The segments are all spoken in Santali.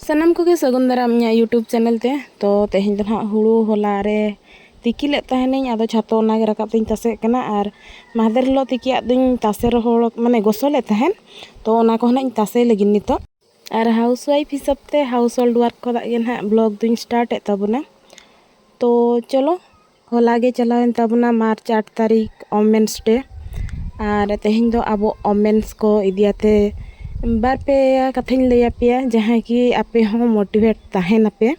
सनम को सगुन दाराम यूट्यूब चैनल ते तो तेहन दो हाँ हुड़ू होला रे तिकी ले तहनी आदो छातो ना रकाब तीन तासे कना और माहदेर लो तिकी आदुन तासे रोहड़ माने गोसो ले तहन तो ओना को ना तासे लगिन नितो और हाउस वाइफ हिसाब ते हाउस होल्ड वर्क को दागे ना ब्लॉग दुन स्टार्ट ए तबना। तो चलो होला गे चलावेन तबना मार्च 8 तारीख ओमेन्स डे और तेहन दो आबो ओमेन्स को इदियाते बार पे कथाñ लैया पेया जहाँ कि आपे हों मोटिवेट तहन पे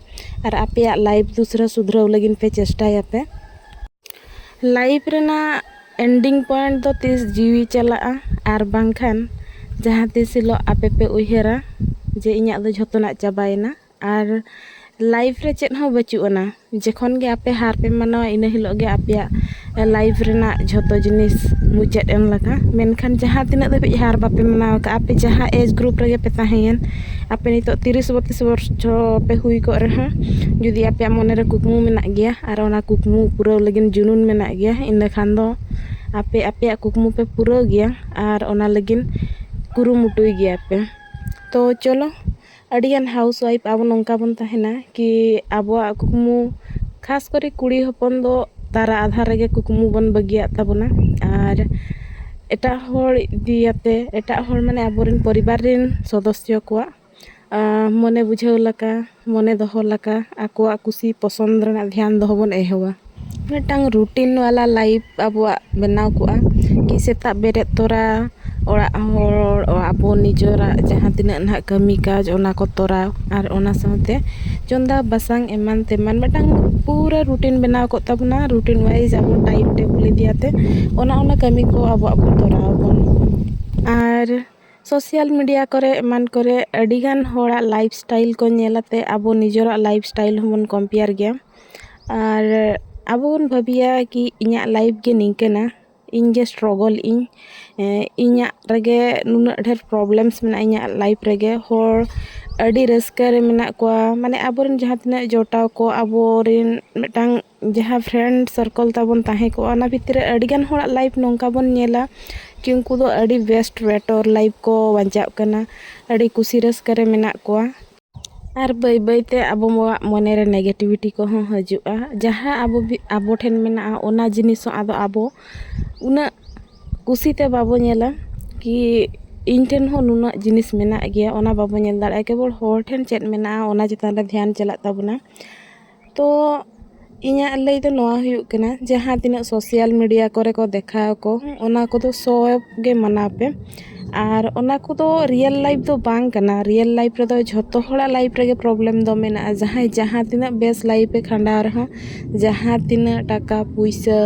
और आपे लाइफ दूसरा सुधराव लगिन पे चेष्टाया पे लाइफ रेना एंडिंग पॉइंट तो तीस जीवी चला और बांखान जहाँ तीस लो आपे पे उयहरा जे इñा दो झोतोना चाबायना और लाइफ रे चेत हों बचुआना जखन गे आपे हार पे मानवा इन हिलो गे आपे लाइफ रेना झोतो जिनिस मुचाद एम लगा मेनखान जहाँ तिना दबे हार बापे मानवा का आपे जहाँ एज ग्रुप रे पे तहेन आपे नितो 30-32 वर्ष पे हुई को रहा जुदी आपे मने रे कुकमु मेना गया और ओना कुकमु पूरा लगिन जुनून मेना गया इन खान दो आपे कुकमु पे पूरा गया और ओना लगिन कुरुमुटुई गया पे। तो चलो अडियान हाउस वाइफ अब नौका बन तहना कि अब कुकमु खास करे कुड़ी हपन दो तारा आधार रे कुकमु बन बगिया तबना और एटा होड़ दियाते एटा होड़ माने आबोरेन परिवार रेन सदस्य को मने बुझाव लका मने दोहो लका आकोआ कुसी पसंद रेना ध्यान दोहो बन एहवा मिटांग रूटीन वाला लाइफ अब बनाव को कि सेता बेरेत तोरा ओड़ा होड़ आबो निजोरा जहाँ तिना ना कमी काज ओना को तोरा और ओना साथे चंदा बसांग एमान तेमान मिटांग पूरा रूटीन बनाव को तबना रूटीन वाइज अब टाइम टेबल दियाते ओना कमी को अब तोराव बन और सोशल मीडिया करे एमान करे अडिगान होड़ा लाइफ स्टाइल को नेलाते अब निजोरा लाइफ स्टाइल होबन कंपेयर गया और अब बन भाबिया कि इñा लाइफ गे निंकेना इनगे स्ट्रगल इñा रगे नुना ढेर प्रॉब्लम्स में इñा लाइफ रगे होड़ अडी रस्का रे मेना को माने आबोरेन जहाँ तिना जोटाव को आबोरेन मिटांग जहाँ फ्रेंड सर्कल ताबन ताहे को ओना भितरे अडिगान होड़ा लाइफ नोंका बन नेला कि उनको दो अडी बेस्ट बेटर लाइफ को बंचाव कना अडी कुसी रस्का रे मेना को और बै बैते अब मने रे नेगेटिविटी को हों हजुआ जहाँ अब ठेन मेना ओना जिनिस आदो अब उना कुसीते बाबो नेला कि इन ठेन हो नुना जिनिस मेना गया ओना बाबो नेल दाड़ा केवल होड़ ठेन चेत मेना ओना चितान रे ध्यान चला तबना। तो इñा लई दो नोआ हुयुग कना जहाँ तिना सोशल मीडिया करे को देखा को ओना को तो सब गे मना पे और ओना को तो रियल लाइफ दो बांग कना रियल लाइफ रे दो झोतो होड़ा लाइफ रे प्रॉब्लम दो मेना जहाँ तिना बेस लाइफ पे खंडा रहा जहाँ तिना टाका पैसा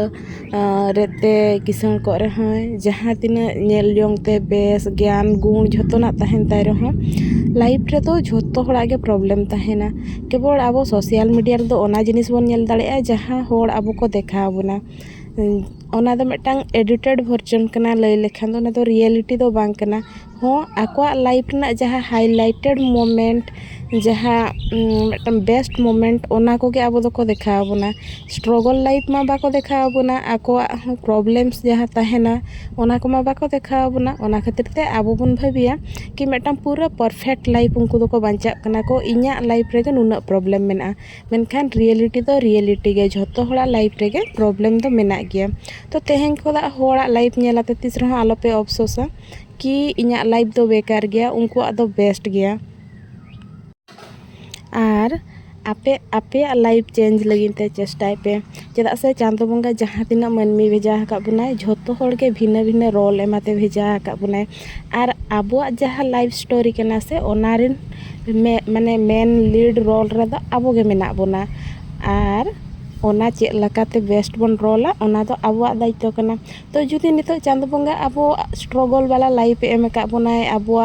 रेते किसान को रहा जहाँ तिना नेल जोंग ते बेस ज्ञान गुण झोतो ना तहन ताय रहा लाइफ रे तो झोतो होड़ा गे प्रॉब्लम तहना केवल अब सोशल मीडिया रे दो ओना जिनिस बन नेल दाड़ेया जहाँ होड़ अब को देखा बना ओना दो मिटांग एडिटेड वर्जन कना लई लेखान दो ना तो रियलिटी दो बांग कना हो आकोआ लाइफ ना जहाँ हाईलाइटेड मोमेंट जहाँ मिटांग बेस्ट मोमेंट ओना को गे अब दो को देखा बना स्ट्रगल लाइफ मा बाको देखा बना आकोआ प्रॉब्लम्स जहाँ तहना ओना को मा बाको देखा बना ओना खातिर ते अब बन भाबिया कि मिटांग पूरा परफेक्ट लाइफ उनको दो को बंचा कना को इñा लाइफ रे नुना प्रॉब्लम मेना मेनखान रियलिटी दो रियलिटी गे झोतो होड़ा लाइफ रे गे प्रॉब्लम दो मेना गया। तो तेहें को होड़ा लाइफ नेलाते तीस रहा आलो पे अफसोसा कि इñा लाइफ दो बेकार गया उनको दो बेस्ट गया और आपे लाइफ चेंज लगिन ते चेष्टाय पे चेदा से चांदो बंगा जहाँ तिना मनमी भेजा हका बुनाय झोतो होड़ के भिन्न भिन्न रोल एमाते भेजा हका बुनाय और आबो जहाँ लाइफ स्टोरी कना से ओनारिन माने मेन लीड रोल रे दो आबो गे मेना बोना और ओना चेक लकाते बेस्ट बन रोला ओना तो आबो दायित्व कना। तो जुदी नितो चांदो बंगा आबो स्ट्रगल वाला लाइफ एम का बनाय आबो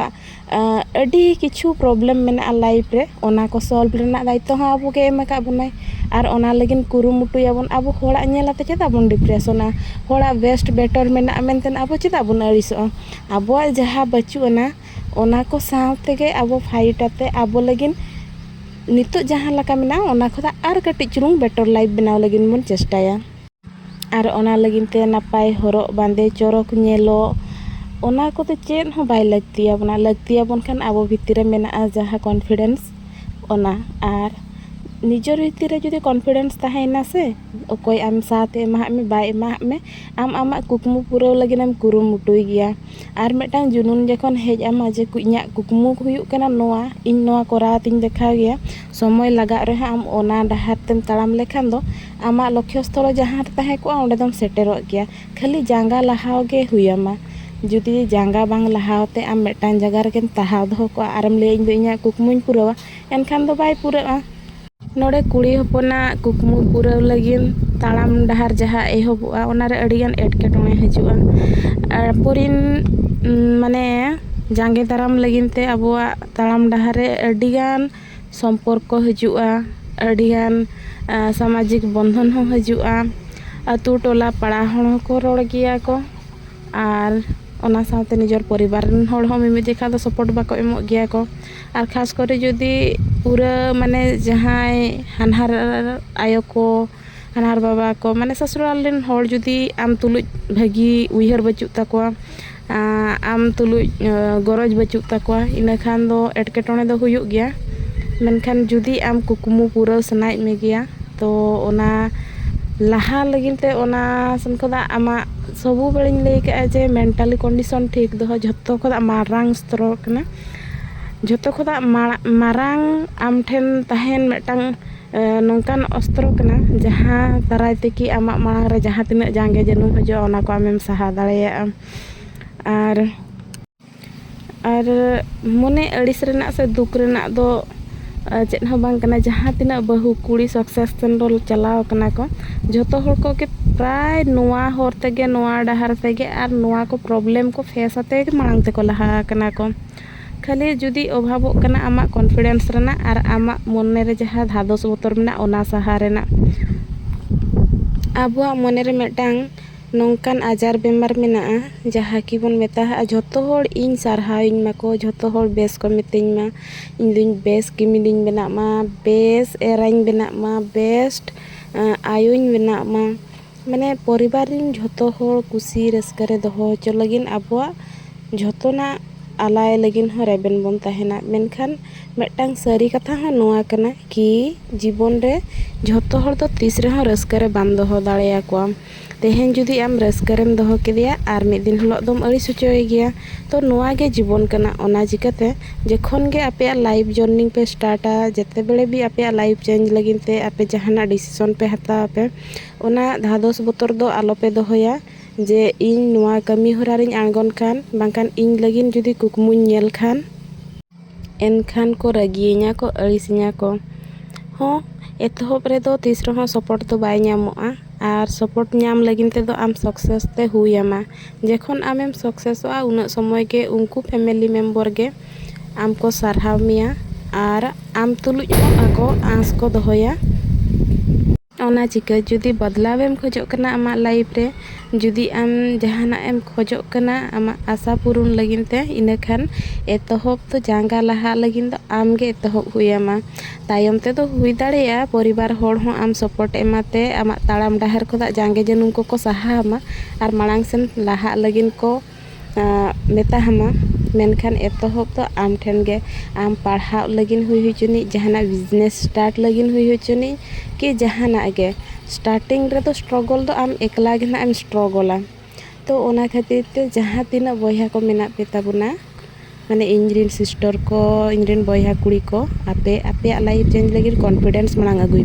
अडी किछु प्रॉब्लम मेना लाइफ रे ओना को सॉल्व रेना दायित्व हो आबो गे एम का बनाय और ओना लगिन कुरुमुटुयाबन आबो होड़ा नेलाते चेदा बन डिप्रेशना होड़ा बेस्ट बेटर मेना मेनतेन आबो चेदा बन अड़िसो आबो जहाँ बचुना ओना को साथे गे आबो फाइट आते आबो लगिन नितो जहाँ लका मेना ओना खोदा आर कटिच चुरुंग बेटर लाइफ बनाव लगिन बन चेष्टाया और ओना लगिन ते नापाय हरक बांदे चोरक नेलो ओना को तो चेद हो बाय लगतिया बना खान आबो भितरे मेना जहाँ कॉन्फिडेंस ᱚᱱᱟ ᱟᱨ ᱱᱤᱡᱮᱨ ᱵᱷᱤᱛᱤᱨ ᱨᱮ ᱡᱩᱫᱤ ᱠᱚᱱᱯᱷᱤᱰᱮন্स ᱛᱟᱦᱮᱱᱟ ᱥᱮ ᱚᱠᱚᱭ ᱟᱢ ᱥᱟᱶᱛᱮ ᱮᱢᱟᱦᱟᱜ ᱢᱮ ᱵᱟᱭ ᱮᱢᱟᱦᱟᱜ ᱢᱮ ᱟᱢ ᱟᱢᱟᱜ ᱠᱩᱠᱢᱩ ᱯᱩᱨᱟᱹᱣ ᱞᱟᱹᱜᱤᱫ ᱮᱢ ᱠᱩᱨᱩᱢᱩᱴᱩᱭ ᱜᱮᱭᱟ ᱟᱨ ᱢᱤᱫᱴᱟᱝ ᱡᱩᱱᱩᱱ ᱡᱚᱠᱷᱚᱱ ᱦᱮᱡ ᱟᱢᱟ ᱡᱮ ᱤᱧᱟᱹᱜ ᱠᱩᱠᱢᱩ ᱦᱩᱭᱩᱜ ᱠᱟᱱᱟ ᱱᱚᱣᱟ ᱤᱧ ᱱᱚᱣᱟ ᱠᱚᱨᱟᱣ ᱛᱤᱧ ᱫᱮᱠᱷᱟᱣ ᱜᱮᱭᱟ ᱥᱚᱢᱚᱭ ᱞᱟᱜᱟᱜ ᱨᱮᱦᱚᱸ ᱟᱢ ᱚᱱᱟ ᱰᱟᱦᱟᱨ ᱛᱮᱢ ᱛᱟᱲᱟᱢ ᱞᱮᱠᱷᱟᱱ ᱫᱚ ᱟᱢᱟᱜ ᱞᱚᱠᱠᱷᱚ ᱥᱛᱷᱚᱞ ᱡᱟᱦᱟᱸ ᱨᱮ ᱛᱟᱦᱮᱸ ᱠᱚᱜᱼᱟ ᱚᱸᱰᱮ ᱫᱚᱢ ᱥᱮᱴᱮᱨᱚᱜ ᱜᱮᱭᱟ ᱠᱷᱟᱹᱞᱤ ᱡᱟᱸᱜᱟ ᱞᱟᱦᱟᱣ ᱜᱮ ᱦᱩᱭᱟᱢᱟ ᱡᱩᱫᱤ ᱡᱟᱸᱜᱟ ᱵᱟᱝ ᱞᱟᱦᱟᱣᱛᱮ ᱟᱢ ᱢᱤᱫᱴᱟᱝ ᱡᱟᱭᱜᱟ ᱨᱮᱜᱮᱢ ᱛᱟᱦᱟᱣ ᱫᱚᱦᱚ ᱠᱚᱜᱼᱟ ᱟᱨᱮᱢ ᱞᱟᱹᱭᱟ ᱤᱧ ᱫᱚ ᱤᱧᱟᱹᱜ ᱠᱩᱠᱢᱩᱧ ᱯᱩᱨᱟᱹᱣᱟ ᱮᱱᱠᱷᱟᱱ ᱫᱚ ᱵᱟᱭ ᱯᱩᱨᱟᱹᱜᱼᱟ ᱱᱚᱰᱮ ᱠᱩᱲᱤ ᱦᱚᱯᱚᱱᱟᱜ ᱠᱩᱠᱢᱩ ᱯᱩᱨᱟᱹᱣ ᱞᱟᱹᱜᱤᱫ ᱛᱟᱲᱟᱢ ᱰᱟᱦᱟᱨ ᱡᱟᱦᱟᱸ ᱮᱦᱚᱵᱚᱜᱼᱟ ᱚᱱᱟᱨᱮ ᱟᱹᱰᱤᱜᱟᱱ ᱮᱴᱠᱮᱴᱚᱬᱮ ᱦᱤᱡᱩᱜᱼᱟ ᱟᱵᱚᱨᱮᱱ ᱢᱟᱱᱮ ᱡᱟᱸᱜᱮ ᱫᱟᱨᱟᱢ ᱞᱟᱹᱜᱤᱫ ᱛᱮ ᱟᱵᱚᱣᱟᱜ ᱛᱟᱲᱟᱢ ᱰᱟᱦᱟᱨ ᱨᱮ ᱟᱹᱰᱤᱜᱟᱱ ᱥᱚᱢᱯᱚᱨᱠᱚ ᱦᱤᱡᱩᱜᱼᱟ ᱟᱹᱰᱤᱜᱟᱱ ᱥᱟᱢᱟᱡᱤᱠ ᱵᱚᱱᱫᱷᱚᱱ ᱦᱚᱸ ᱦᱤᱡᱩᱜᱼᱟ ᱟᱛᱳ ᱴᱚᱞᱟ ᱯᱟᱲᱟ ᱦᱚᱲ ᱦᱚᱸᱠᱚ ᱨᱚᱲ ᱜᱮᱭᱟ ᱠᱚ ᱟᱨ ᱚᱱᱟ ᱥᱟᱶᱛᱮ ᱱᱤᱡᱮᱨ ᱯᱚᱨᱤᱵᱟᱨ ᱨᱮᱱ ᱦᱚᱲ ᱦᱚᱸ ᱢᱤᱢᱤᱫ ᱡᱚᱠᱷᱟ ᱫᱚ ᱥᱟᱯᱳᱨᱴ ᱵᱟᱠᱚ ᱮᱢᱚᱜ ᱜᱮᱭᱟ ᱠᱚ ᱟᱨ ᱠᱷᱟᱥ ᱠᱚᱨᱮ ᱡᱩᱫᱤ ᱯᱩᱨᱟᱹ ᱢᱟᱱᱮ ᱡᱟᱦᱟᱸᱭ ᱦᱟᱱᱦᱟᱨ ᱟᱭᱳ ko ᱦᱟᱱᱦᱟᱨ ᱵᱟᱵᱟ ko ᱢᱟᱱᱮ ᱥᱚᱥᱩᱨᱟᱞ ᱨᱮᱱ ᱦᱚᱲ ᱡᱩᱫᱤ ᱟᱢ ᱛᱩᱞᱩᱡ ᱵᱷᱟᱹᱜᱤ ᱩᱭᱦᱟᱹᱨ ᱵᱟᱹᱪᱩᱜ ᱛᱟᱠᱚᱣᱟ ᱟᱢ ᱛᱩᱞᱩᱡ ᱜᱚᱨᱚᱡᱽ ᱵᱟᱹᱪᱩᱜ ᱛᱟᱠᱚᱣᱟ ᱤᱱᱟᱹᱠᱷᱟᱱ ᱫᱚ ᱮᱴᱠᱮᱴᱚᱬᱮ ᱫᱚ ᱦᱩᱭᱩᱜ ᱜᱮᱭᱟ ᱢᱮᱱᱠᱷᱟᱱ ᱡᱩᱫᱤ ᱟᱢ ᱠᱩᱠᱢᱩ ᱯᱩᱨᱟᱹᱣ ᱥᱟᱱᱟᱭᱮᱫ ᱢᱮᱜᱮᱭᱟ ᱛᱚ ᱚᱱᱟ ᱞᱟᱦᱟ ᱞᱟᱹᱜᱤᱫ ᱛᱮ ᱚᱱᱟ ᱥᱮᱱ ᱠᱷᱚᱱᱟᱜ ᱟᱢᱟᱜ ᱥᱚᱵᱩ ᱵᱮᱲᱟᱧ ᱞᱟᱹᱭ ᱠᱟᱜᱼᱟ ᱡᱮ ᱢᱮᱱᱴᱟᱞᱤ ᱠᱚᱱᱰᱤᱥᱚᱱ ᱴᱷᱤᱠ ᱫᱚᱦᱚ ᱡᱷᱚᱛᱚ ᱠᱷᱚᱱᱟᱜ ᱢᱟᱨᱟᱝ ᱚᱥᱛᱨᱚ ᱠᱟᱱᱟ ᱡᱷᱚᱛᱚ ᱠᱷᱚᱱᱟᱜ ᱢᱟᱨᱟᱝ ᱟᱢ ᱴᱷᱮᱱ ᱛᱟᱦᱮᱱ ᱢᱤᱫᱴᱟᱝ ᱱᱚᱝᱠᱟᱱ ᱚᱥᱛᱨᱚ ᱠᱟᱱᱟ ᱡᱟᱦᱟᱸ ᱫᱟᱨᱟᱭ ᱛᱮᱠᱤ ᱟᱢᱟᱜ ᱢᱟᱲᱟᱝ ᱨᱮ ᱡᱟᱦᱟᱸ ᱛᱤᱱᱟᱹᱜ ᱡᱟᱸᱜᱮ ᱡᱟᱹᱱᱩᱢ ᱦᱤᱡᱩᱜᱼᱟ ᱚᱱᱟ ᱠᱚ ᱟᱢᱮᱢ ᱥᱟᱦᱟ ᱫᱟᱲᱮᱭᱟᱜᱼᱟ ᱟᱨ ᱢᱚᱱᱮ ᱟᱹᱲᱤᱥ ᱨᱮᱱᱟᱜ ᱥᱮ ᱫᱩᱠ ᱨᱮᱱᱟᱜ ᱫᱚ ᱪᱮᱫ ᱦᱚᱸ ᱵᱟᱝ ᱠᱟᱱᱟ ᱡᱟᱦᱟᱸ ᱛᱤᱱᱟᱹᱜ ᱵᱟᱹᱦᱩ ᱠᱩᱲᱤ ᱥᱟᱠᱥᱮᱥ ᱥᱮᱱ ᱪᱟᱞᱟᱣ ᱠᱟᱱᱟ ᱠᱚ ᱡᱷᱚᱛᱚ ᱦᱚᱲ ᱠᱚᱜᱮ ᱯᱨᱟᱭ ᱱᱚᱣᱟ ᱦᱚᱨ ᱛᱮᱜᱮ ᱱᱚᱣᱟ ᱰᱟᱦᱟᱨ ᱛᱮᱜᱮ ᱟᱨ ᱱᱚᱣᱟ ᱠᱚ ᱯᱨᱚᱵᱞᱮᱢ ᱠᱚ ᱯᱷᱮᱥ ᱟᱛᱮ ᱢᱟᱲᱟᱝ ᱛᱮᱠᱚ ᱞᱟᱦᱟ ᱟᱠᱟᱱᱟ ᱠᱚ ᱠᱷᱟᱹᱞᱤ ᱡᱩᱫᱤ ᱚᱵᱷᱟᱵᱚᱜ ᱠᱟᱱᱟ ᱟᱢᱟᱜ ᱠᱚᱱᱯᱷᱤᱰᱮᱱᱥ ᱨᱮᱱᱟᱜ ᱟᱨ ᱟᱢᱟᱜ ᱢᱚᱱᱮᱨᱮ ᱡᱟᱦᱟᱸ ᱫᱷᱟᱫᱚᱥ ᱵᱚᱛᱚᱨ ᱢᱮᱱᱟᱜᱼᱟ ᱚᱱᱟ ᱥᱟᱦᱟ ᱨᱮᱱᱟᱜ ᱟᱵᱚᱣᱟᱜ ᱢᱚᱱᱮᱨᱮ ᱢᱤᱫᱴᱟᱝ ᱱᱚᱝᱠᱟᱱ ᱟᱡᱟᱨ ᱵᱮᱢᱟᱨ ᱢᱮᱱᱟᱜᱼᱟ ᱡᱟᱦᱟᱸ ᱠᱤᱵᱚᱱ ᱢᱮᱛᱟᱜᱼᱟ ᱡᱷᱚᱛᱚ ᱦᱚᱲ ᱤᱧ ᱥᱟᱨᱦᱟᱣᱤᱧ ᱢᱟᱠᱚ ᱡᱷᱚᱛᱚ ᱦᱚᱲ ᱵᱮᱥ ᱠᱚ ᱢᱤᱛᱟᱹᱧ ᱢᱟ ᱤᱧᱫᱚᱧ ᱵᱮᱥ ᱠᱤᱢᱤᱱᱤᱧ ᱵᱮᱱᱟᱜ ᱢᱟ ᱵᱮᱥ ᱮᱨᱟᱧ ᱵᱮᱱᱟᱜ ᱢᱟ ᱵᱮᱥᱴ ᱟᱭᱳᱧ ᱵᱮᱱᱟᱜ ᱢᱟ ᱢᱟᱱᱮ ᱯᱚᱨᱤᱵᱟᱨ ᱨᱮᱱ ᱡᱷᱚᱛᱚ ᱦᱚᱲ ᱠᱩᱥᱤ ᱨᱟᱹᱥᱠᱟᱹ ᱨᱮ ᱫᱚᱦᱚ ᱦᱚᱪᱚ ᱞᱟᱹᱜᱤᱫ ᱟᱵᱚᱣᱟᱜ ᱡᱷᱚᱛᱚᱱᱟᱜ ᱟᱞᱟᱭ ᱞᱟᱹᱜᱤᱫ ᱦᱚᱸ ᱨᱮᱵᱮᱱ ᱵᱚᱱ ᱛᱟᱦᱮᱱᱟ ᱢᱮᱱᱠᱷᱟन ᱢᱤᱫᱴᱟᱝ ᱥᱟᱹᱨᱤ ᱠᱟᱛᱷᱟ ᱦᱚᱸ ᱱᱚᱣᱟ ᱠᱟᱱᱟ ᱠᱤ ᱡᱤᱵᱚᱱ ᱨᱮ ᱡᱷᱚᱛᱚ ᱦᱚᱲ ᱫᱚ ᱛᱤᱥ ᱨᱮᱦᱚᱸ ᱨᱟᱹᱥᱠᱟᱹ ᱨᱮ ᱵᱟᱢ ᱫᱚᱦᱚ ᱫᱟᱲᱮᱭᱟᱠᱚᱣᱟ ᱛᱮᱦᱮᱧ ᱡᱩᱫᱤ ᱟᱢ ᱨᱟᱹᱥᱠᱟᱹ ᱨᱮᱢ ᱫᱚᱦᱚ ᱠᱮᱫᱮᱭᱟ ᱟᱨ ᱢᱤᱫ ᱫᱤᱱ ᱦᱤᱞᱳᱜ ᱫᱚᱢ ᱟᱹᱲᱤᱥ ᱦᱚᱪᱚᱭ ᱜᱮᱭᱟ ᱛᱚ ᱱᱚᱣᱟ ᱜᱮ ᱡᱤᱵᱚᱱ ᱠᱟᱱᱟ ᱚᱱᱟ ᱪᱤᱠᱟᱹᱛᱮ ᱡᱚᱠᱷᱚᱱ ᱜᱮ ᱟᱯᱮᱭᱟᱜ ᱞᱟᱭᱤᱯᱷ ᱡᱟᱨᱱᱤ ᱯᱮ ᱥᱴᱟᱨᱴᱟ ᱡᱮᱛᱮ ᱵᱮᱲᱮ بھی ᱟᱯᱮᱭᱟᱜ ᱞᱟᱭᱤᱯᱷ ᱪᱮᱧᱡᱽ ᱞᱟᱹᱜᱤᱫ ᱛᱮ ᱟᱯᱮ ᱡᱟᱦᱟᱱᱟᱜ ᱰᱤᱥᱤᱥᱚᱱ ᱯᱮ ᱦᱟᱛᱟᱣ ᱟᱯᱮ ᱚᱱᱟ ᱫᱷᱟᱫᱚᱥ ᱵᱚᱛᱚᱨ ᱫᱚ ᱟᱞᱚᱯᱮ ᱫᱚᱦᱚᱭᱟ ᱡᱮ ᱤᱧ ᱱᱚᱣᱟ ᱠᱟᱹᱢᱤ ᱦᱚᱨᱟ ᱨᱤᱧ ᱟᱬᱜᱚᱱ ᱠᱷᱟᱱ ᱵᱟᱝᱠᱷᱟᱱ ᱤᱧ ᱞᱟᱹᱜᱤᱫ ᱡᱩᱫᱤ ᱠᱩᱠᱢᱩᱧ ᱧᱮᱞ ᱠᱷᱟᱱ ᱮᱱᱠᱷᱟन ko ᱨᱟᱹᱜᱤᱭᱟᱹᱧᱟ ko ᱟᱹᱲᱤᱥᱤᱧᱟ ko ᱦᱚᱸ ᱮᱛᱚᱦᱚᱵ ᱨᱮᱫᱚ ᱛᱤᱥ ᱨᱮᱦᱚᱸ ᱥᱟᱯᱳᱨᱴ ᱫᱚ ᱵᱟᱭ ᱧᱟᱢᱚᱜᱼᱟ ᱟᱨ ᱥᱟᱯᱳᱨᱴ ᱧᱟᱢ ᱞᱟᱹᱜᱤᱫ ᱛᱮᱫᱚ ᱟᱢ ᱥᱟᱠᱥᱮᱥ te ᱦᱩᱭ ᱟᱢᱟ ᱡᱚᱠᱷᱚᱱ ᱟᱢᱮᱢ ᱥᱟᱠᱥᱮᱥᱚᱜᱼᱟ ᱩᱱᱟᱹᱜ ᱥᱚᱢᱚᱭ ᱜᱮ ᱩᱱᱠᱩ ᱯᱷᱮᱢᱮᱞᱤ ᱢᱮᱢᱵᱟᱨ ᱜᱮ ᱟᱢ ᱠᱚ ᱥᱟᱨᱦᱟᱣ ᱢᱮᱭᱟ ᱟᱨ ᱟᱢ ᱛᱩᱞᱩᱡ ᱦᱚᱸ ᱟᱠᱚ ᱟᱸᱥ ᱠᱚ ᱫᱚᱦᱚᱭᱟ ᱚᱱᱟ ᱪᱤᱠᱟᱹ ᱡᱩᱫᱤ ᱵᱚᱫᱞᱟᱣᱮᱢ ᱠᱷᱚᱡᱚᱜ ᱠᱟᱱᱟ ᱟᱢᱟᱜ ᱞᱟᱭᱤᱯᱷ ᱨᱮ ᱡᱩᱫᱤ ᱟᱢ ᱡᱟᱦᱟᱱᱟᱜ ᱮᱢ ᱠᱷᱚᱡᱚᱜ ᱠᱟᱱᱟ ᱟᱢᱟᱜ ᱟᱥᱟ ᱯᱩᱨᱩᱱ ᱞᱟᱹᱜᱤᱫ te ᱤᱱᱟᱹᱠᱷᱟᱱ ᱮᱛᱚᱦᱚᱵ ᱫᱚ ᱡᱟᱸᱜᱟ ᱞᱟᱦᱟᱜ ᱞᱟᱹᱜᱤᱫ ᱫᱚ ᱟᱢᱜᱮ ᱮᱛᱚᱦᱚᱵ ᱦᱩᱭ ᱟᱢᱟ ᱛᱟᱭᱚᱢ ᱛᱮᱫᱚ ᱦᱩᱭ ᱫᱟᱲᱮᱭᱟᱜᱼᱟ ᱯᱚᱨᱤᱵᱟᱨ ᱦᱚᱲ ᱦᱚᱸ ᱟᱢ ᱥᱟᱯᱳᱨᱴ ᱮᱢᱟᱛᱮ ᱟᱢᱟᱜ ᱛᱟᱲᱟᱢ ᱰᱟᱦᱟᱨ ᱠᱷᱚᱱᱟᱜ ᱡᱟᱸᱜᱮ ᱡᱟᱹᱱᱩᱢ ᱠᱚᱠᱚ ᱥᱟᱦᱟ ᱟᱢᱟ ᱟᱨ ᱢᱟᱲᱟᱝ ᱥᱮᱱ ᱞᱟᱦᱟᱜ ᱞᱟᱹᱜᱤᱫ ᱠᱚ ᱢᱮᱛᱟ ᱦᱟᱢᱟ ᱢᱮᱱᱠᱷᱟन ᱮᱛᱚᱦᱚᱵ ᱫᱚ ᱟᱢ ᱴᱷᱮᱱ ᱜᱮ ᱟᱢ ᱯᱟᱲᱦᱟᱜ ᱞᱟᱹᱜᱤᱫ ᱦᱩᱭ ᱦᱚᱪᱚᱱᱤᱡ ᱡᱟᱦᱟᱱᱟᱜ ᱵᱤᱡᱽᱱᱮᱥ ᱥᱴᱟᱨᱴ ᱞᱟᱹᱜᱤᱫ ᱦᱩᱭ ᱦᱚᱪᱚᱱᱤᱡ कि जहानाग गे स्टार्टिंग रे तो स्ट्रगल दो आम एकला गे ना एम स्ट्रगला तो ओना खातिर ते जहाँ तीना बयहा को मेना पे ताबुना माने इंजरिन सिस्टर को इंजरिन बयहा कुड़ी को आपे आपे लाइफ चेंज लगी कॉन्फिडेंस मांग अगुई